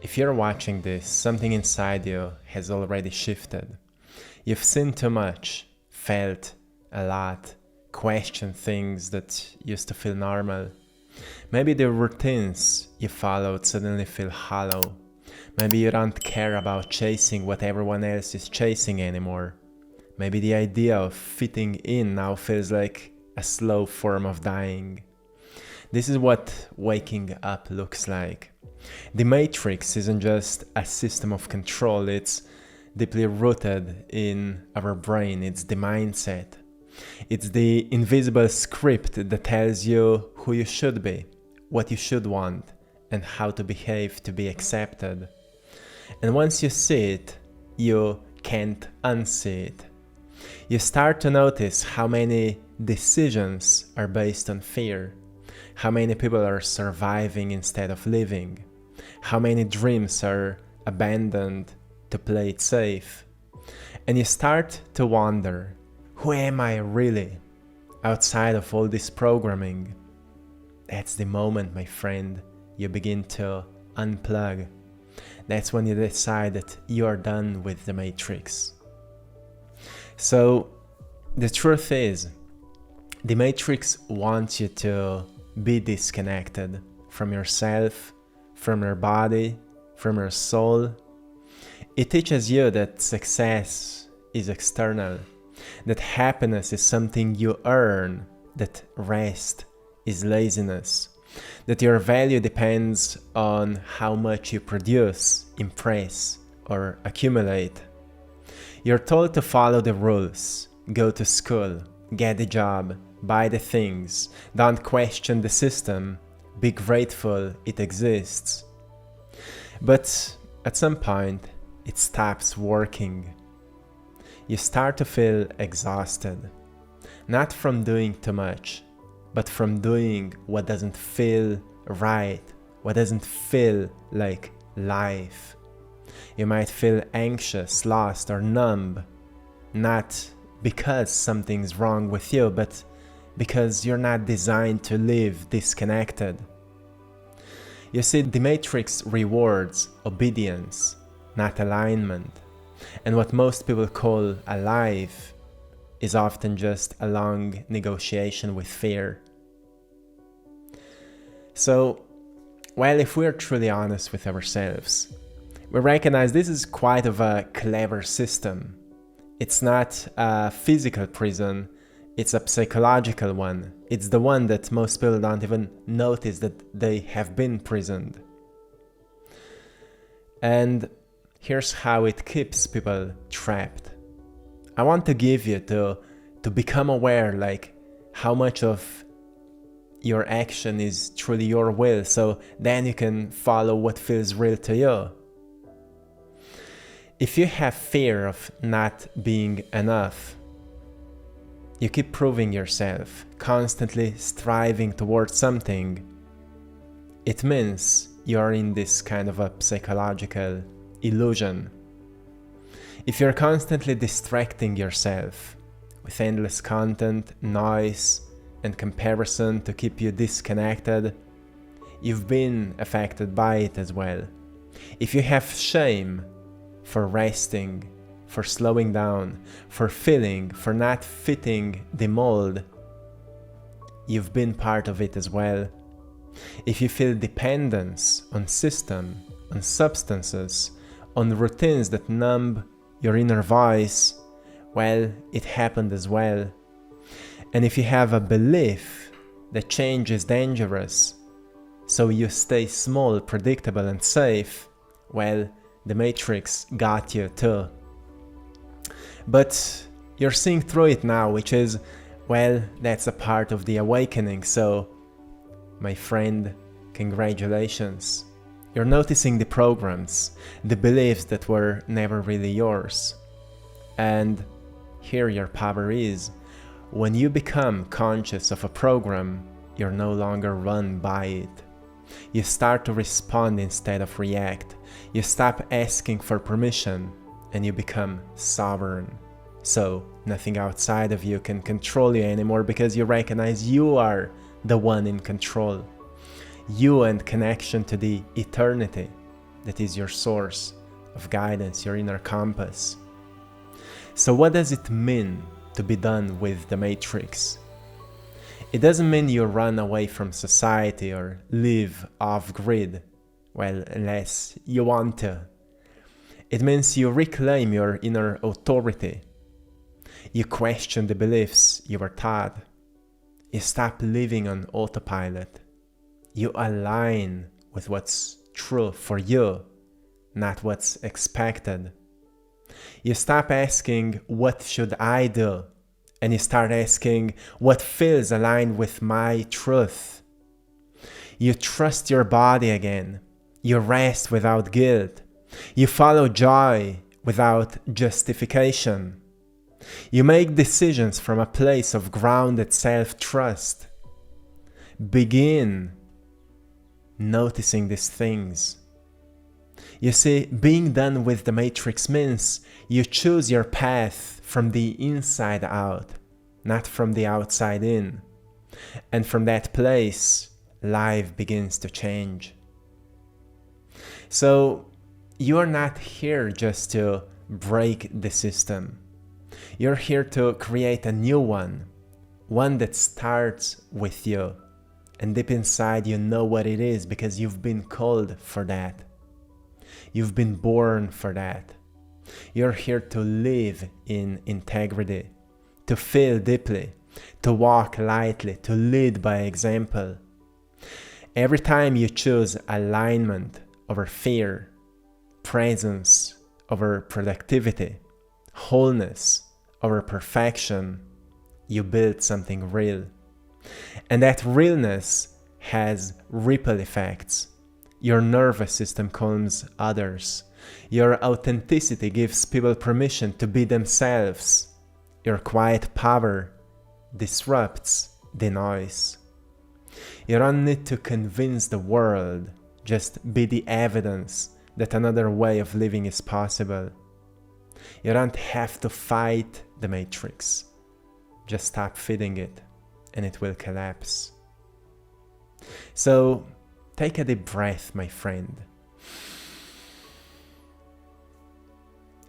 If you're watching this, something inside you has already shifted. You've seen too much, felt a lot, questioned things that used to feel normal. Maybe the routines you followed suddenly feel hollow. Maybe you don't care about chasing what everyone else is chasing anymore. Maybe the idea of fitting in now feels like a slow form of dying. This is what waking up looks like. The Matrix isn't just a system of control, it's deeply rooted in our brain, it's the mindset. It's the invisible script that tells you who you should be, what you should want, and how to behave to be accepted. And once you see it, you can't unsee it. You start to notice how many decisions are based on fear, how many people are surviving instead of living, how many dreams are abandoned to play it safe. And you start to wonder, who am I really outside of all this programming? That's the moment, my friend, you begin to unplug. That's when you decide that you are done with the Matrix. So the truth is, the Matrix wants you to be disconnected from yourself, from your body, from your soul. It teaches you that success is external, that happiness is something you earn, that rest is laziness, that your value depends on how much you produce, impress, or accumulate. You're told to follow the rules, go to school, get a job, buy the things, don't question the system, be grateful it exists. But at some point, it stops working. You start to feel exhausted, not from doing too much, but from doing what doesn't feel right, what doesn't feel like life. You might feel anxious, lost, or numb, not because something's wrong with you, but because you're not designed to live disconnected. You see, the Matrix rewards obedience, not alignment. And what most people call alive is often just a long negotiation with fear. So, well, if we're truly honest with ourselves, we recognize this is quite of a clever system. It's not a physical prison, it's a psychological one. It's the one that most people don't even notice that they have been prisoned. And here's how it keeps people trapped. I want to give you to become aware, like how much of your action is truly your will, so then you can follow what feels real to you. If you have fear of not being enough, you keep proving yourself, constantly striving towards something. It means you're in this kind of a psychological illusion. If you're constantly distracting yourself with endless content, noise, and comparison to keep you disconnected, you've been affected by it as well. If you have shame for resting, for slowing down, for feeling, for not fitting the mold, you've been part of it as well. If you feel dependence on system, on substances, on routines that numb your inner voice, well, it happened as well. And if you have a belief that change is dangerous, so you stay small, predictable, and safe, well, the Matrix got you too. But you're seeing through it now, which is, well, that's a part of the awakening. So, my friend, congratulations. You're noticing the programs, the beliefs that were never really yours. And here your power is. When you become conscious of a program, you're no longer run by it. You start to respond instead of react. You stop asking for permission and you become sovereign. So nothing outside of you can control you anymore because you recognize you are the one in control. You and connection to the eternity, that is your source of guidance, your inner compass. So what does it mean to be done with the matrix? It doesn't mean you run away from society or live off-grid, well, unless you want to. It means you reclaim your inner authority. You question the beliefs you were taught. You stop living on autopilot. You align with what's true for you, not what's expected. You stop asking, what should I do? And you start asking, what feels aligned with my truth? You trust your body again. You rest without guilt. You follow joy without justification. You make decisions from a place of grounded self-trust. Begin noticing these things. You see, being done with the matrix means you choose your path from the inside out, not from the outside in. And from that place, life begins to change. So, you're not here just to break the system. You're here to create a new one that starts with you. And deep inside you know what it is because you've been called for that. You've been born for that. You're here to live in integrity, to feel deeply, to walk lightly, to lead by example. Every time you choose alignment over fear, presence over productivity, wholeness over perfection, you build something real. And that realness has ripple effects. Your nervous system calms others. Your authenticity gives people permission to be themselves. Your quiet power disrupts the noise. You don't need to convince the world, just be the evidence that another way of living is possible. You don't have to fight the matrix. Just stop feeding it, and it will collapse. So, take a deep breath, my friend,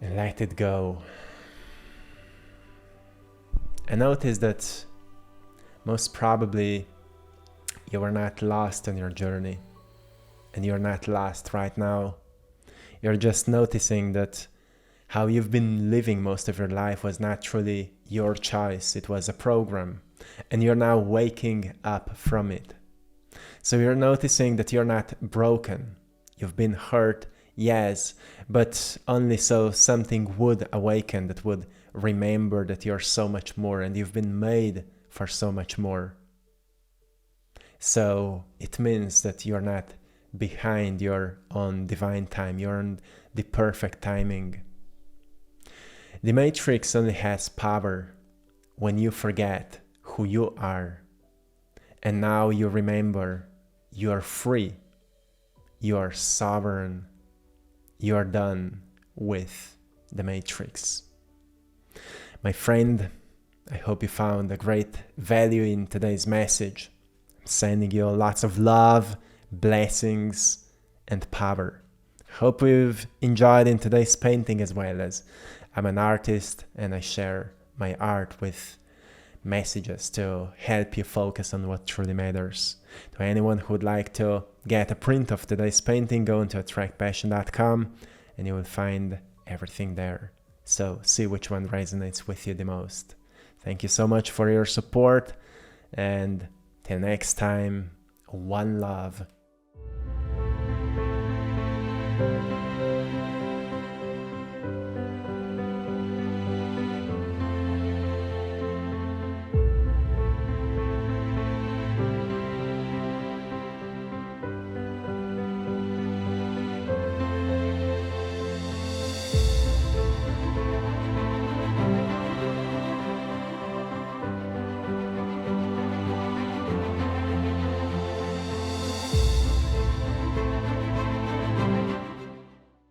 and let it go. And notice that most probably you are not lost on your journey, and you're not lost right now. You're just noticing that how you've been living most of your life was not truly your choice, it was a program, and you're now waking up from it. So you're noticing that you're not broken. You've been hurt, yes, but only so something would awaken that would remember that you're so much more and you've been made for so much more. So it means that you're not behind your own divine time, you're on the perfect timing. The matrix only has power when you forget who you are. And now you remember you are free, you are sovereign, you are done with the matrix. My friend, I hope you found a great value in today's message. I'm sending you lots of love, blessings, and power. Hope you've enjoyed in today's painting as well, as I'm an artist and I share my art with messages to help you focus on what truly matters. To anyone who would like to get a print of today's painting, go into AttractPassion.com and you will find everything there. So see which one resonates with you the most. Thank you so much for your support, and till next time, one love.